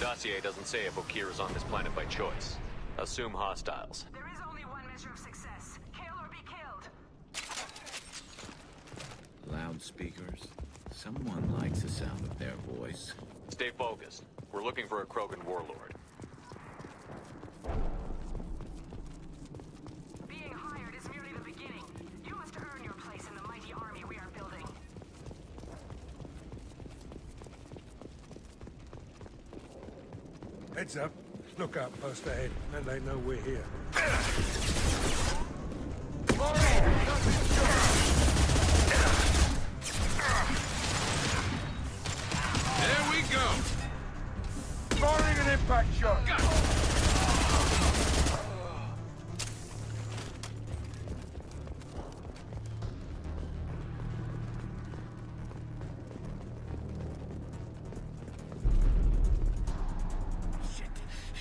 Dossier doesn't say if Okir is on this planet by choice. Assume hostiles. There is only one measure of success. Kill or be killed. Loudspeakers. Someone likes the sound of their voice. Stay focused. We're looking for a Krogan warlord. Being hired is merely the beginning. You must earn your place in the mighty army we are building. Heads up. Look up, post ahead. Then they know we're here. There we go! Firing an impact shot!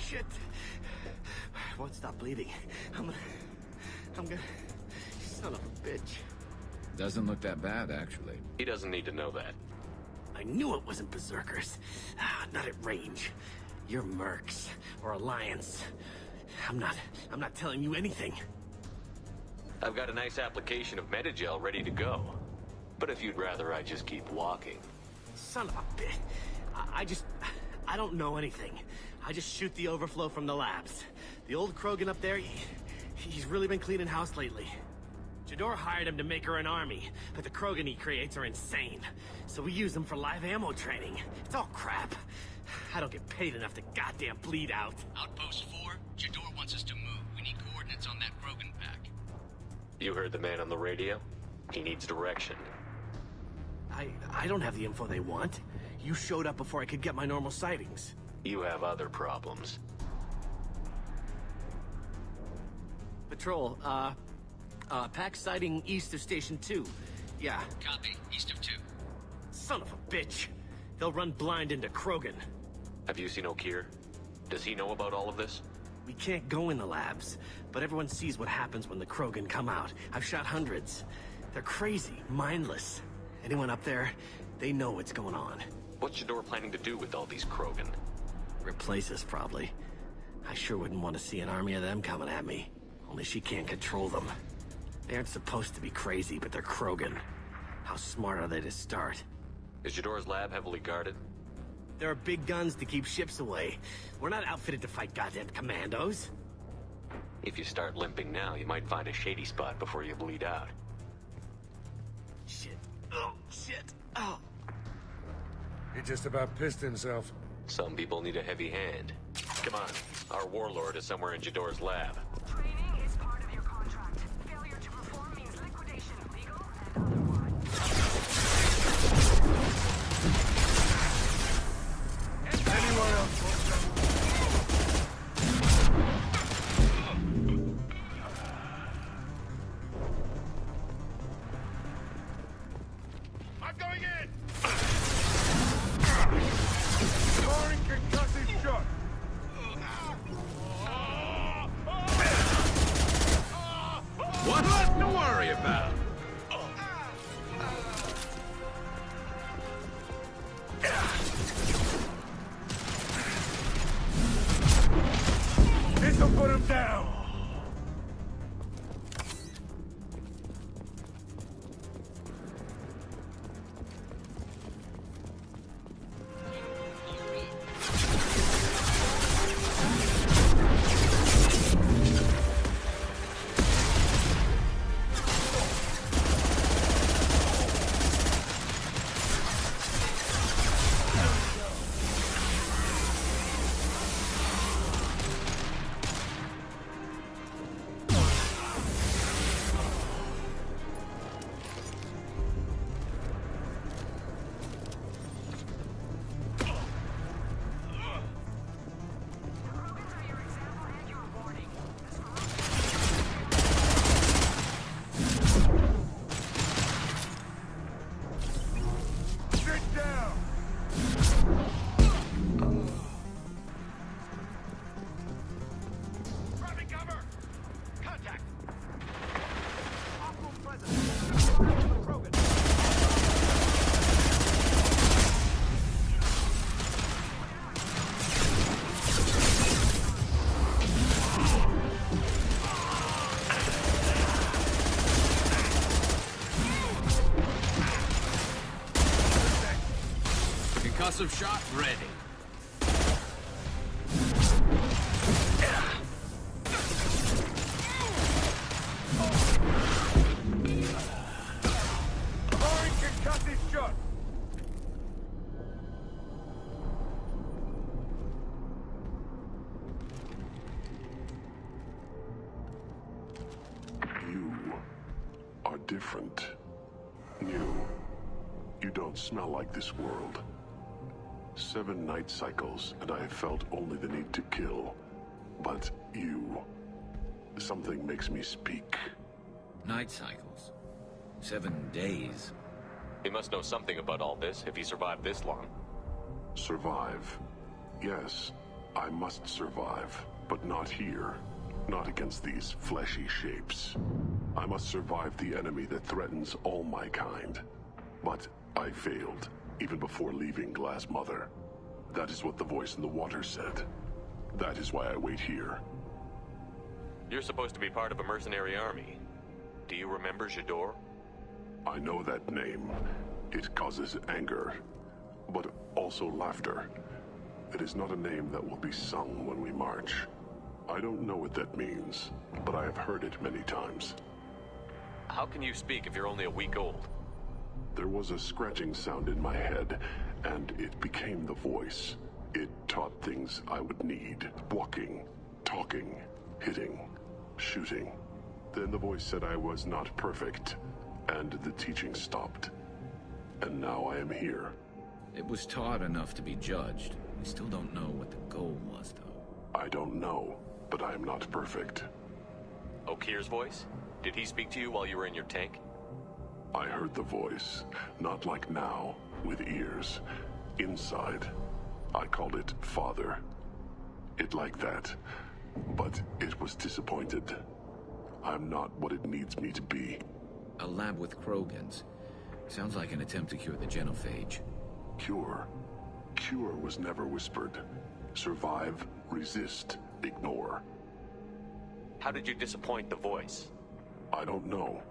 Shit. I won't stop bleeding. I'm gonna... Son of a bitch. Doesn't look that bad, actually. He doesn't need to know that. I knew it wasn't berserkers. Not at range. You're mercs or Alliance. I'm not telling you anything. I've got a nice application of Metagel ready to go. But if you'd rather I just keep walking. Son of a bitch. I don't know anything. I just shoot the overflow from the labs. The old Krogan up there, he's really been cleaning house lately. Jador hired him to make her an army, but the Krogan he creates are insane. So we use them for live ammo training. It's all crap. I don't get paid enough to goddamn bleed out. Outpost 4, Jador wants us to move. We need coordinates on that Krogan pack. You heard the man on the radio? He needs direction. I don't have the info they want. You showed up before I could get my normal sightings. You have other problems. Patrol, pack sighting east of Station 2. Yeah. Copy. East of 2. Son of a bitch. They'll run blind into Krogan. Have you seen Okir? Does he know about all of this? We can't go in the labs, but everyone sees what happens when the Krogan come out. I've shot hundreds. They're crazy, mindless. Anyone up there, they know what's going on. What's Jador planning to do with all these Krogan? Replace us, probably. I sure wouldn't want to see an army of them coming at me. Only she can't control them. They aren't supposed to be crazy, but they're Krogan. How smart are they to start? Is Jador's lab heavily guarded? There are big guns to keep ships away. We're not outfitted to fight goddamn commandos. If you start limping now, you might find a shady spot before you bleed out. Shit. Oh, shit. Oh. He just about pissed himself. Some people need a heavy hand. Come on, our warlord is somewhere in Jador's lab. Training is part of your contract. Failure to perform means liquidation, legal and otherwise. Anyone else want that? I'm going in! Firing concussive shot! What to worry about? This'll put him down! Concussive shot ready. Firing concussive shot. You are different. New. You don't smell like this world. 7 night cycles, and I have felt only the need to kill. But you... something makes me speak. Night cycles. 7 days. He must know something about all this if he survived this long. Survive. Yes, I must survive, but not here. Not against these fleshy shapes. I must survive the enemy that threatens all my kind. But I failed, even before leaving Glass Mother. That is what the voice in the water said. That is why I wait here. You're supposed to be part of a mercenary army. Do you remember Jador? I know that name. It causes anger, but also laughter. It is not a name that will be sung when we march. I don't know what that means, but I have heard it many times. How can you speak if you're only a week old? There was a scratching sound in my head, and it became the voice. It taught things I would need. Walking, talking, hitting, shooting. Then the voice said I was not perfect, and the teaching stopped. And now I am here. It was taught enough to be judged. We still don't know what the goal was, though. I don't know, but I am not perfect. Okir's voice? Did he speak to you while you were in your tank? I heard the voice, not like now, with ears. Inside. I called it Father. It like that. But it was disappointed. I'm not what it needs me to be. A lab with Krogans. Sounds like an attempt to cure the genophage. Cure. Cure was never whispered. Survive, resist, ignore. How did you disappoint the voice? I don't know.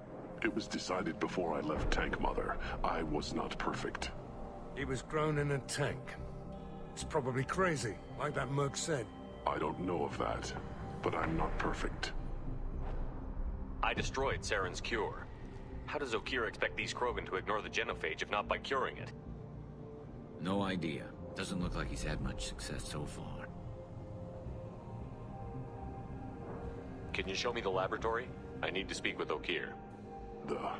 It was decided before I left Tank Mother. I was not perfect. He was grown in a tank. It's probably crazy, like that Merc said. I don't know of that, but I'm not perfect. I destroyed Saren's cure. How does Okir expect these Krogan to ignore the genophage if not by curing it? No idea. Doesn't look like he's had much success so far. Can you show me the laboratory? I need to speak with Okir. The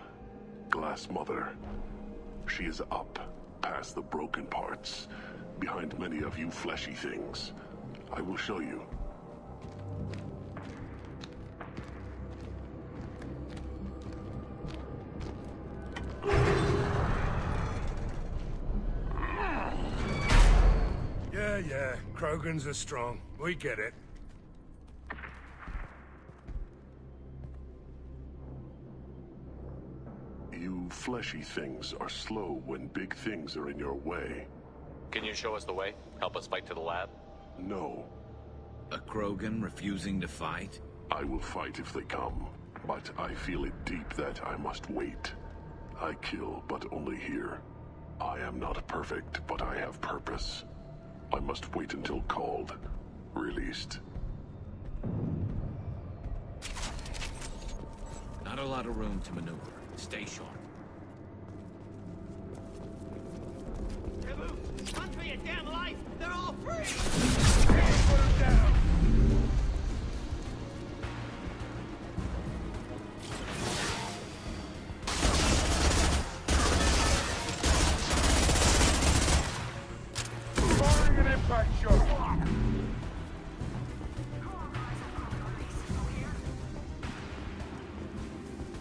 Glass Mother. She is up, past the broken parts, behind many of you fleshy things. I will show you. Yeah, Krogans are strong. We get it. You fleshy things are slow when big things are in your way. Can you show us the way? Help us fight to the lab? No, A Krogan refusing to fight? I will fight if they come, but I feel it deep that I must wait. I kill, but only here. I am not perfect, but I have purpose. I must wait until called, released. Not a lot of room to maneuver. Stay sharp. Run for your damn life! They're all free! Put him down! Firing an impact shot!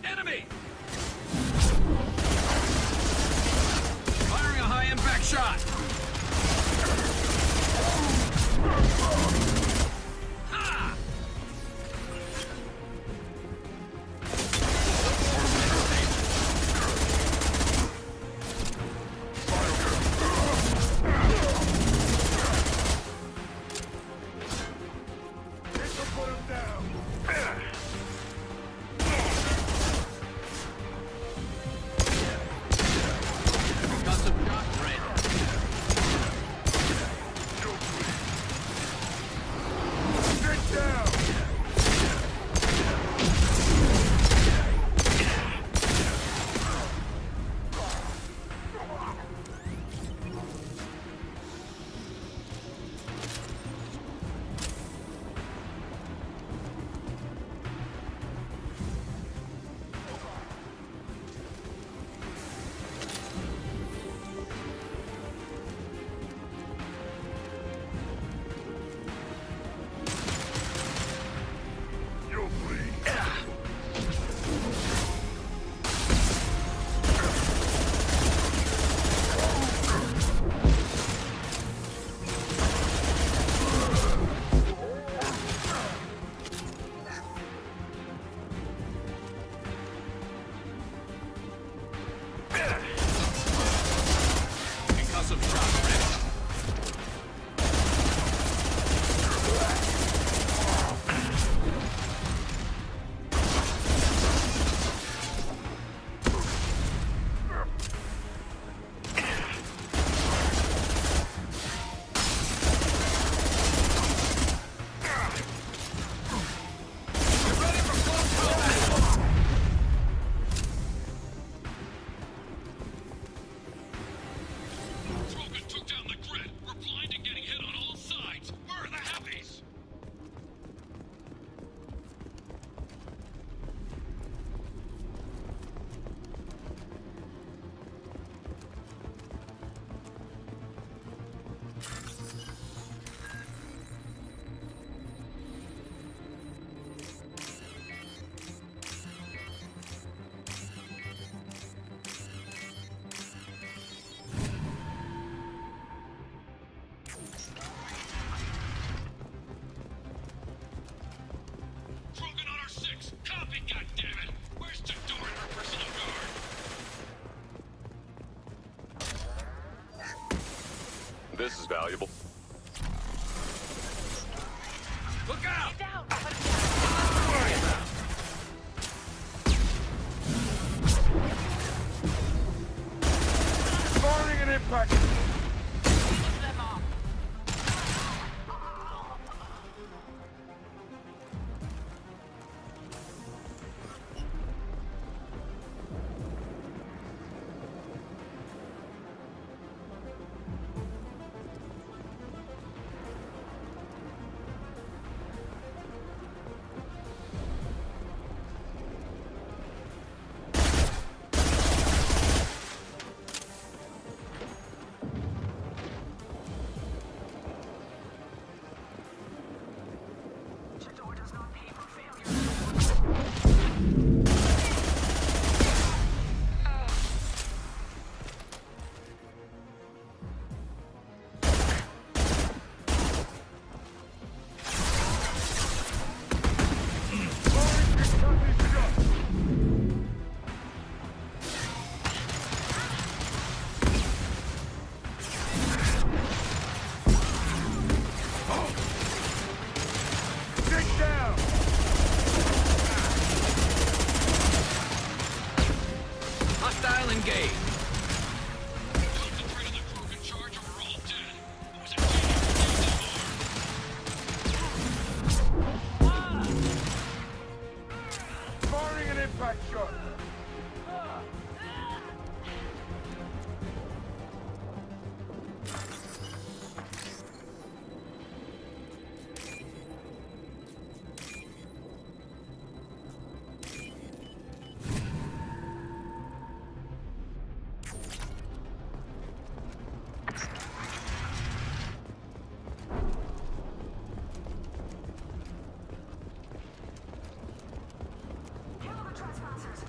Enemy! Firing a high-impact shot! Ha! valuable? Look out! Get down! Firing an impact! Finish them off. Jador does not pay for failure. Dig down! Hostile engaged. Concentrate on the Krogan charge or we're all dead. It was a genius Firing an impact shot! Kill the trespassers.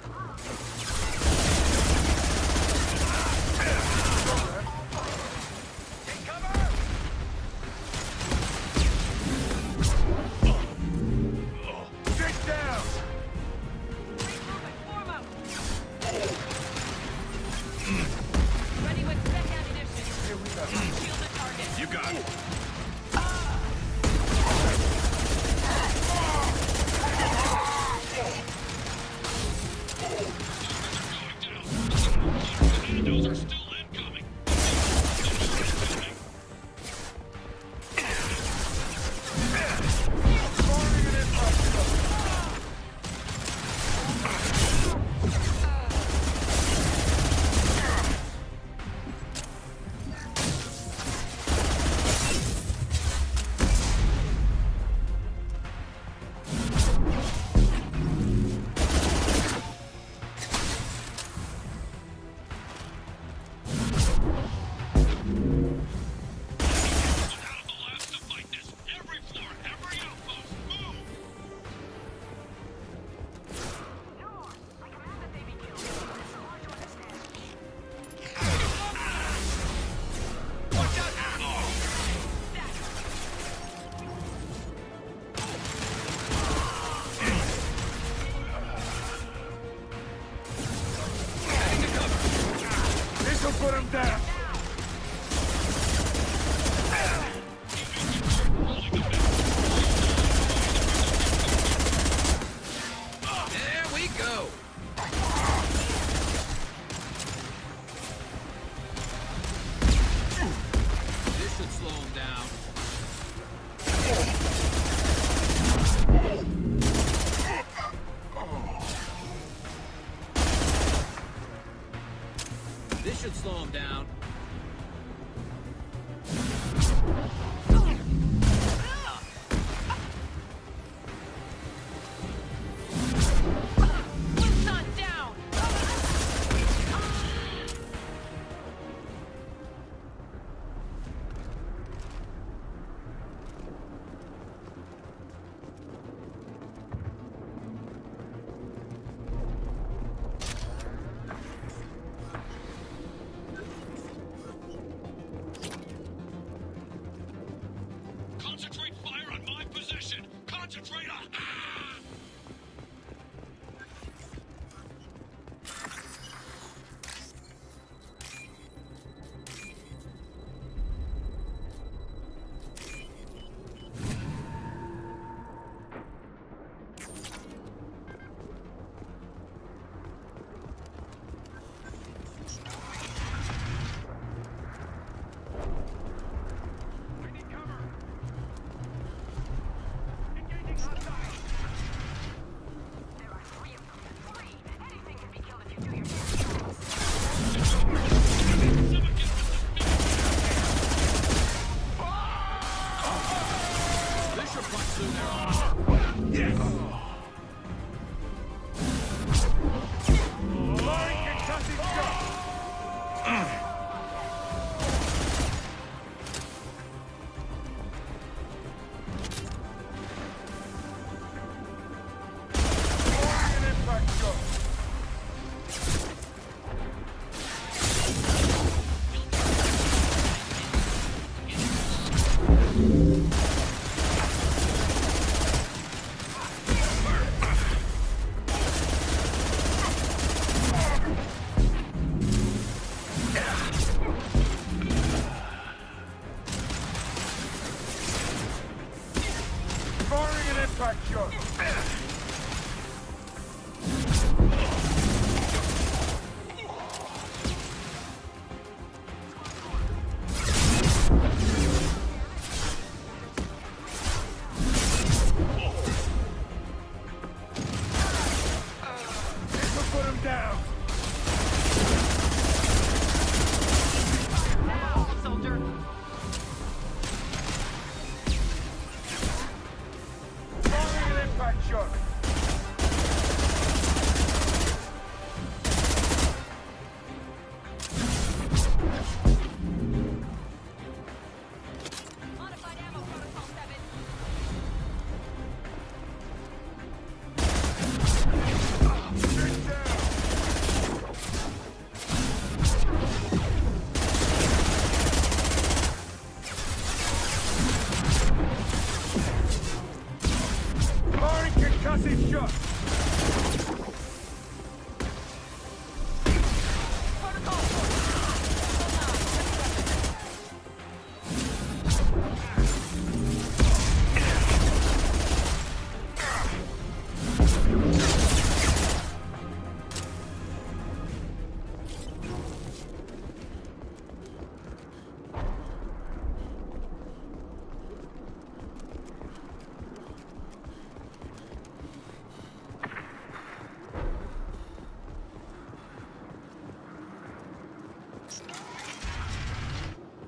Dig down! Form up. Ready with spec ammunition. Here we go. Shield the target. You got it. Those are still incoming. Firing an impact shot! Out of the labs to fight this. Every floor, every outpost, move! No more. I command that they be killed. It's so hard to understand. Watch out! Oh. Heading to cover. This'll put him down! There we go. This should slow him down. This should slow him down. One's not down. Concentrate fire on my position! Concentrate on... through their armor. Yes! Firing concussive shot!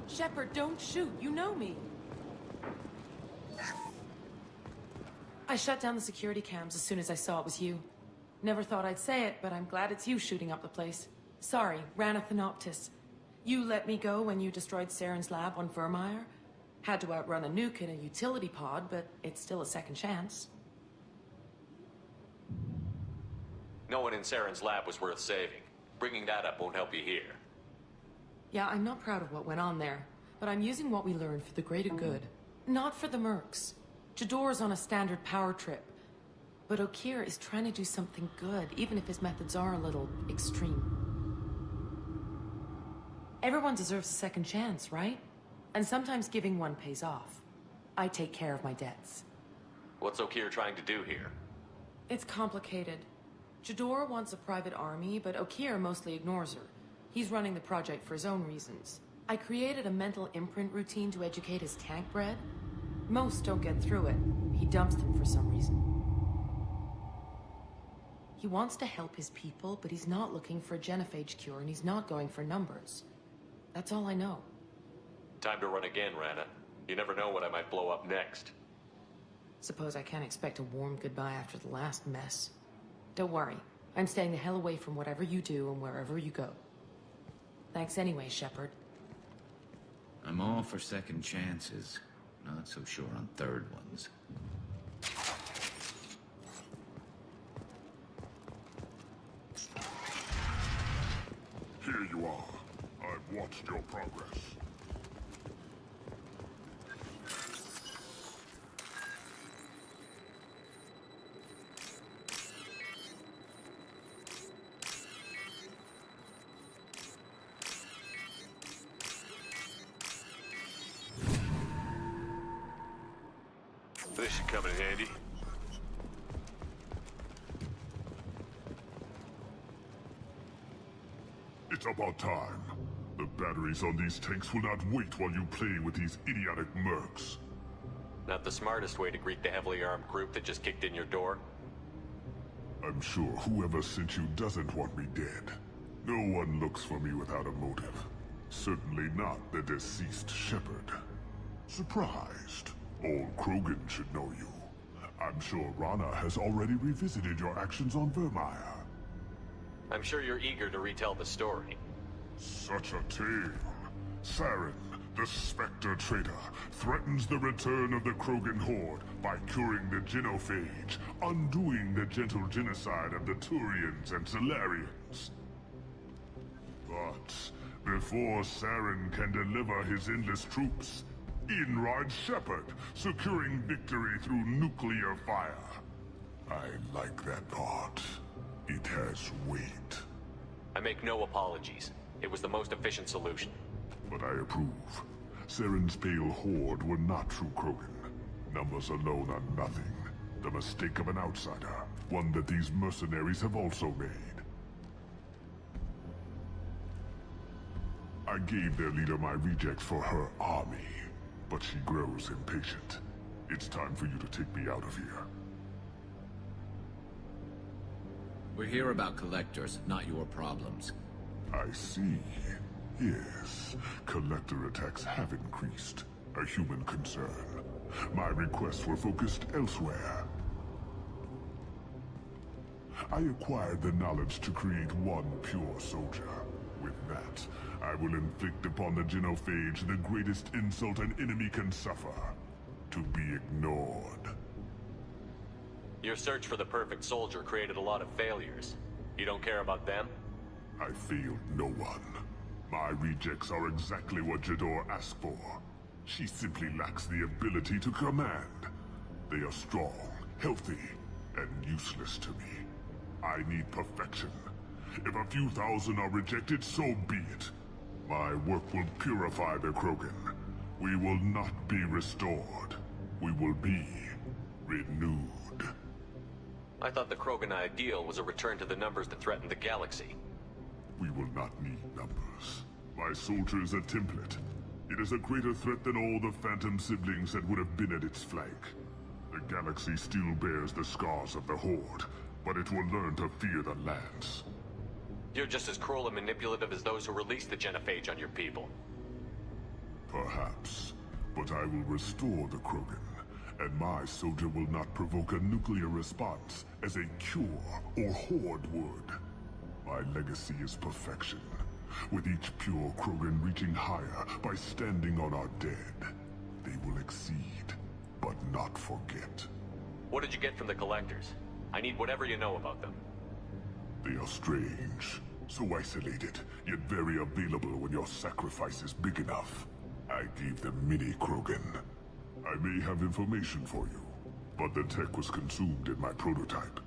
Shepard, don't shoot. You know me. I shut down the security cams as soon as I saw it was you. Never thought I'd say it, but I'm glad it's you shooting up the place. Sorry, ran a Thanoptis. You let me go when you destroyed Saren's lab on Vermeer. Had to outrun a nuke in a utility pod, but it's still a second chance. No one in Saren's lab was worth saving. Bringing that up won't help you here. Yeah, I'm not proud of what went on there, but I'm using what we learned for the greater good. Not for the mercs. Jador's on a standard power trip. But Okeer is trying to do something good, even if his methods are a little extreme. Everyone deserves a second chance, right? And sometimes giving one pays off. I take care of my debts. What's Okeer trying to do here? It's complicated. Jador wants a private army, but Okeer mostly ignores her. He's running the project for his own reasons. I created a mental imprint routine to educate his tank bred. Most don't get through it. He dumps them for some reason. He wants to help his people, but he's not looking for a genophage cure, and he's not going for numbers. That's all I know. Time to run again, Rana. You never know what I might blow up next. Suppose I can't expect a warm goodbye after the last mess. Don't worry. I'm staying the hell away from whatever you do and wherever you go. Thanks anyway, Shepard. I'm all for second chances. Not so sure on third ones. Here you are. I've watched your progress. This should come in handy. It's about time. The batteries on these tanks will not wait while you play with these idiotic mercs. Not the smartest way to greet the heavily armed group that just kicked in your door. I'm sure whoever sent you doesn't want me dead. No one looks for me without a motive. Certainly not the deceased Shepard. Surprised? All Krogan should know you. I'm sure Rana has already revisited your actions on Vermeer. I'm sure you're eager to retell the story. Such a tale. Saren, the Spectre traitor, threatens the return of the Krogan horde by curing the genophage, undoing the gentle genocide of the Turians and Solarians. But before Saren can deliver his endless troops, in rides Shepard, securing victory through nuclear fire. I like that part. It has weight. I make no apologies. It was the most efficient solution. But I approve. Saren's pale horde were not true Krogan. Numbers alone are nothing. The mistake of an outsider. One that these mercenaries have also made. I gave their leader my rejects for her army. But she grows impatient. It's time for you to take me out of here. We're here about collectors, not your problems. I see. Yes, collector attacks have increased. A human concern. My requests were focused elsewhere. I acquired the knowledge to create one pure soldier. With that, I will inflict upon the genophage the greatest insult an enemy can suffer. To be ignored. Your search for the perfect soldier created a lot of failures. You don't care about them? I failed no one. My rejects are exactly what Jador asked for. She simply lacks the ability to command. They are strong, healthy, and useless to me. I need perfection. If a few thousand are rejected, so be it. My work will purify the Krogan. We will not be restored. We will be renewed. I thought the Krogan ideal was a return to the numbers that threatened the galaxy. We will not need numbers. My soldier is a template. It is a greater threat than all the Phantom siblings that would have been at its flank. The galaxy still bears the scars of the Horde, but it will learn to fear the lands. You're just as cruel and manipulative as those who released the genophage on your people. Perhaps, but I will restore the Krogan, and my soldier will not provoke a nuclear response as a cure or Horde would. My legacy is perfection, with each pure Krogan reaching higher by standing on our dead. They will exceed, but not forget. What did you get from the collectors? I need whatever you know about them. They are strange, so isolated, yet very available when your sacrifice is big enough. I gave them mini Krogan. I may have information for you, but the tech was consumed in my prototype,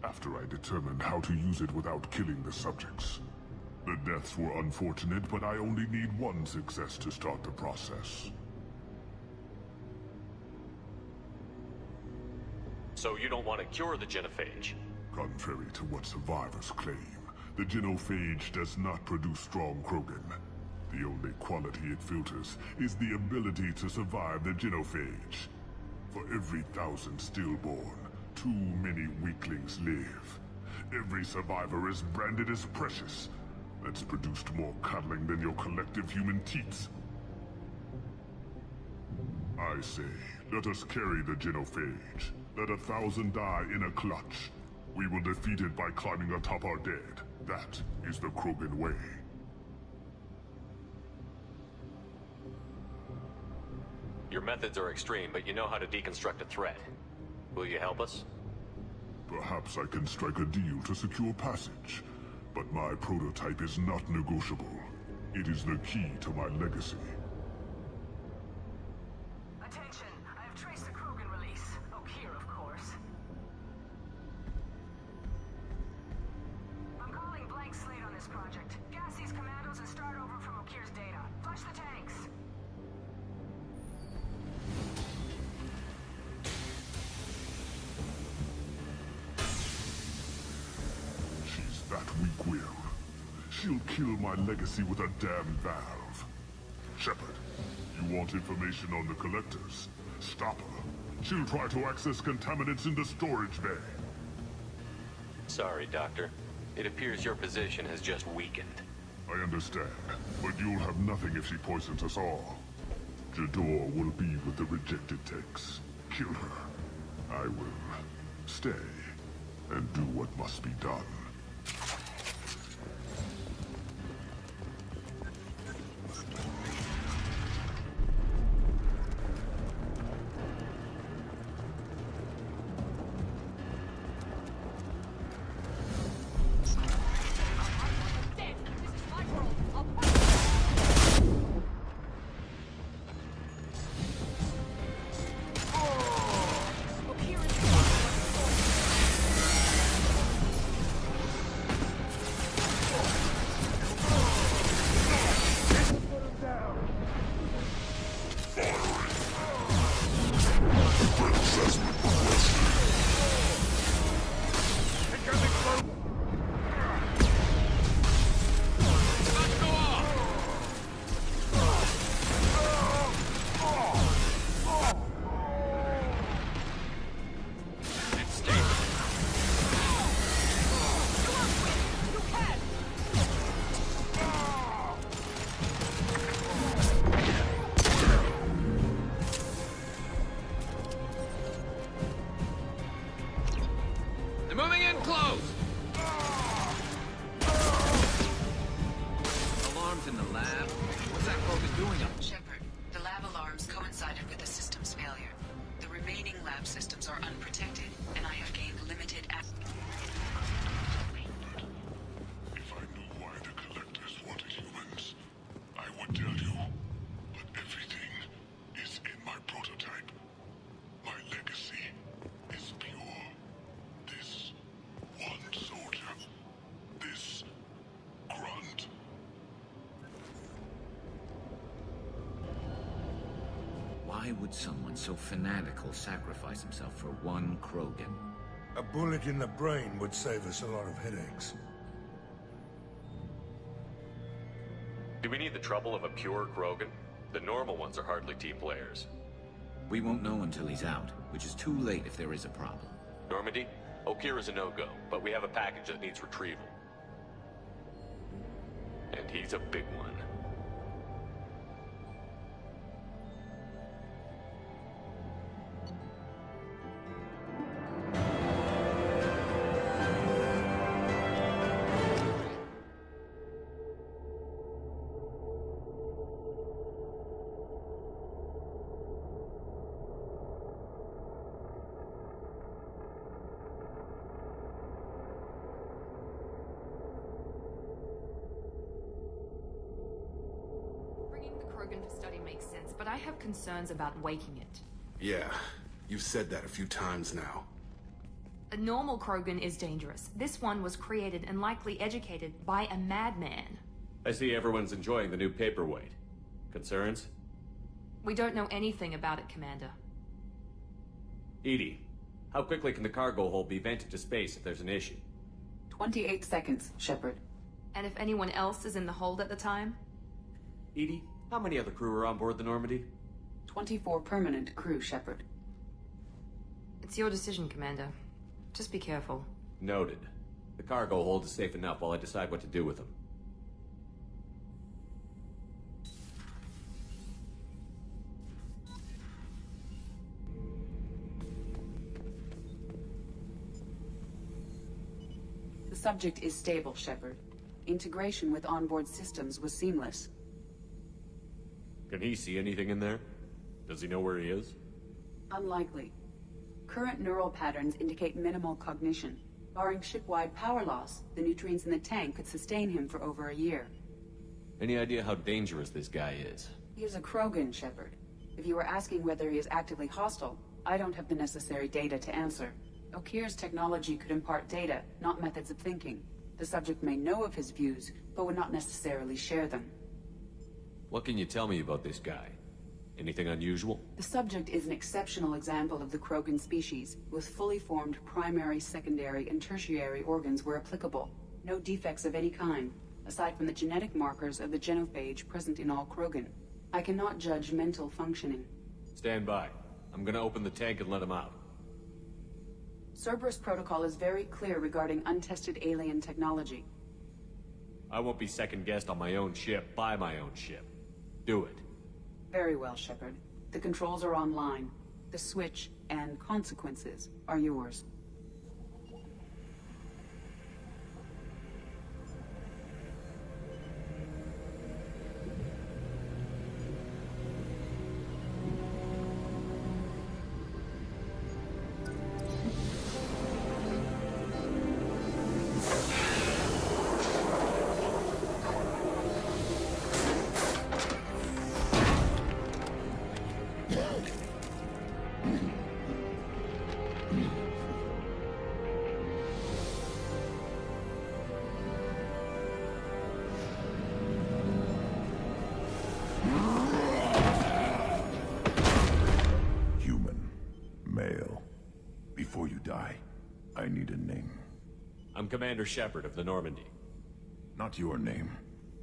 after I determined how to use it without killing the subjects. The deaths were unfortunate, but I only need one success to start the process. So you don't want to cure the genophage? Contrary to what survivors claim, the genophage does not produce strong Krogan. The only quality it filters is the ability to survive the genophage. For every 1,000 stillborn, too many weaklings live. Every survivor is branded as precious. That's produced more cuddling than your collective human teats. I say, let us carry the genophage. Let 1,000 die in a clutch. We will defeat it by climbing atop our dead. That is the Krogan way. Your methods are extreme, but you know how to deconstruct a threat. Will you help us? Perhaps I can strike a deal to secure passage. But my prototype is not negotiable. It is the key to my legacy. Attention, I have traced the Krogan release. Okeer, of course. I'm calling blank slate on this project. Gas these commandos and start over from Okeer's data. Flush the tanks. She's that weak-willed. She'll kill my legacy with a damn valve. Shepard, you want information on the collectors? Stop her. She'll try to access contaminants in the storage bay. Sorry, Doctor. It appears your position has just weakened. I understand, but you'll have nothing if she poisons us all. Jador will be with the rejected. it takes. Kill her. I will stay and do what must be done. Shepard, the lab alarms coincided with the system's failure. The remaining lab systems are unprotected, and I have gained limited access. If I knew why the Collectors wanted humans, I would tell you. But everything is in my prototype. My legacy is pure. This one soldier. This Grunt. Why would someone so fanatical sacrifice himself for one Krogan? A bullet in the brain would save us a lot of headaches. Do we need the trouble of a pure Krogan? The normal ones are hardly team players. We won't know until he's out, which is too late if there is a problem. Normandy? Okeer is a no-go, but we have a package that needs retrieval. And he's a big one. To study makes sense, but I have concerns about waking it. Yeah, you've said that a few times now. A normal Krogan is dangerous. This one was created and likely educated by a madman. I see everyone's enjoying the new paperweight. Concerns? We don't know anything about it, Commander. Edie, how quickly can the cargo hold be vented to space if there's an issue? 28 seconds, Shepard. And if anyone else is in the hold at the time? Edie, how many other crew are on board the Normandy? 24 permanent crew, Shepard. It's your decision, Commander. Just be careful. Noted. The cargo hold is safe enough while I decide what to do with them. The subject is stable, Shepard. Integration with onboard systems was seamless. Can he see anything in there? Does he know where he is? Unlikely. Current neural patterns indicate minimal cognition. Barring ship-wide power loss, the nutrients in the tank could sustain him for over a year. Any idea how dangerous this guy is? He is a Krogan, Shepard. If you were asking whether he is actively hostile, I don't have the necessary data to answer. Okeer's technology could impart data, not methods of thinking. The subject may know of his views, but would not necessarily share them. What can you tell me about this guy? Anything unusual? The subject is an exceptional example of the Krogan species, with fully formed primary, secondary, and tertiary organs where applicable. No defects of any kind, aside from the genetic markers of the genophage present in all Krogan. I cannot judge mental functioning. Stand by. I'm gonna open the tank and let him out. Cerberus protocol is very clear regarding untested alien technology. I won't be second-guessed on my own ship, by my own ship. Do it. Very well, Shepard. The controls are online. The switch and consequences are yours. I'm Commander Shepard of the Normandy. Not your name.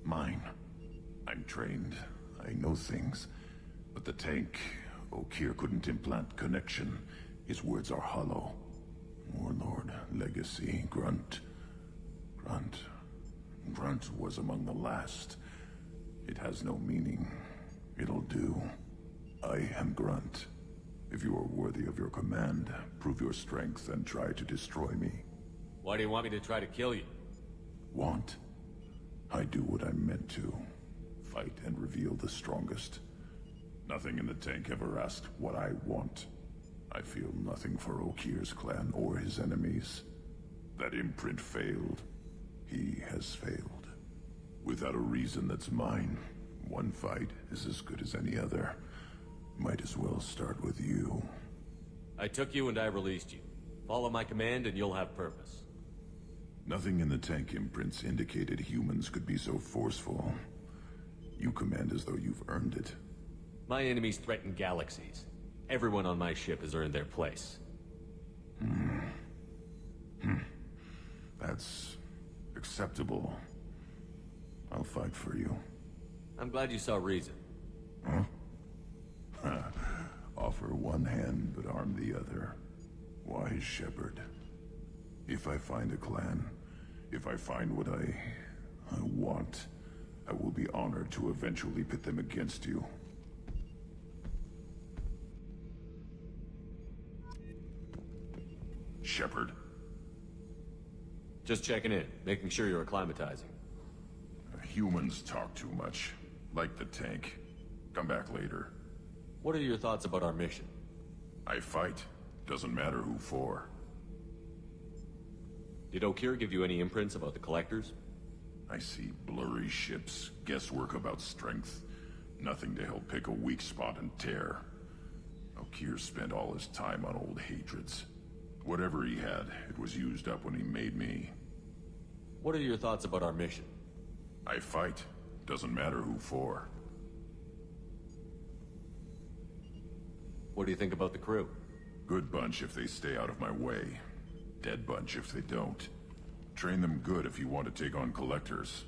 Mine. I'm trained. I know things. But the tank, Okeer couldn't implant connection. His words are hollow. Warlord, Legacy, Grunt. Grunt was among the last. It has no meaning. It'll do. I am Grunt. If you are worthy of your command, prove your strength and try to destroy me. Why do you want me to try to kill you? Want? I do what I'm meant to. Fight and reveal the strongest. Nothing in the tank ever asked what I want. I feel nothing for Okeer's clan or his enemies. That imprint failed. He has failed. Without a reason that's mine, one fight is as good as any other. Might as well start with you. I took you and I released you. Follow my command and you'll have purpose. Nothing in the tank imprints indicated humans could be so forceful. You command as though you've earned it. My enemies threaten galaxies. Everyone on my ship has earned their place. That's acceptable. I'll fight for you. I'm glad you saw reason. Huh? Offer one hand, but arm the other. Wise Shepard. If I find a clan, if I find what I want, I will be honored to eventually pit them against you. Shepard. Just checking in, making sure you're acclimatizing. Humans talk too much. Like the tank. Come back later. What are your thoughts about our mission? I fight. Doesn't matter who for. Did Okeer give you any imprints about the Collectors? I see blurry ships, guesswork about strength. Nothing to help pick a weak spot and tear. Okeer spent all his time on old hatreds. Whatever he had, it was used up when he made me. What are your thoughts about our mission? I fight. Doesn't matter who for. What do you think about the crew? Good bunch if they stay out of my way. Dead bunch if they don't. Train them good if you want to take on Collectors.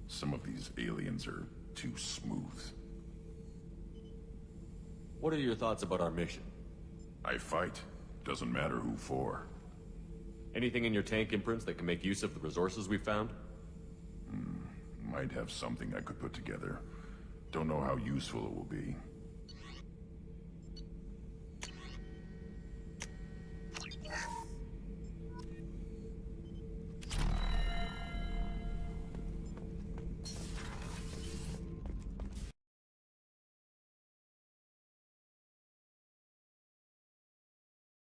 Some of these aliens are too smooth. What are your thoughts about our mission? I fight. Doesn't matter who for. Anything in your tank imprints that can make use of the resources we've found? Might have something I could put together. Don't know how useful it will be.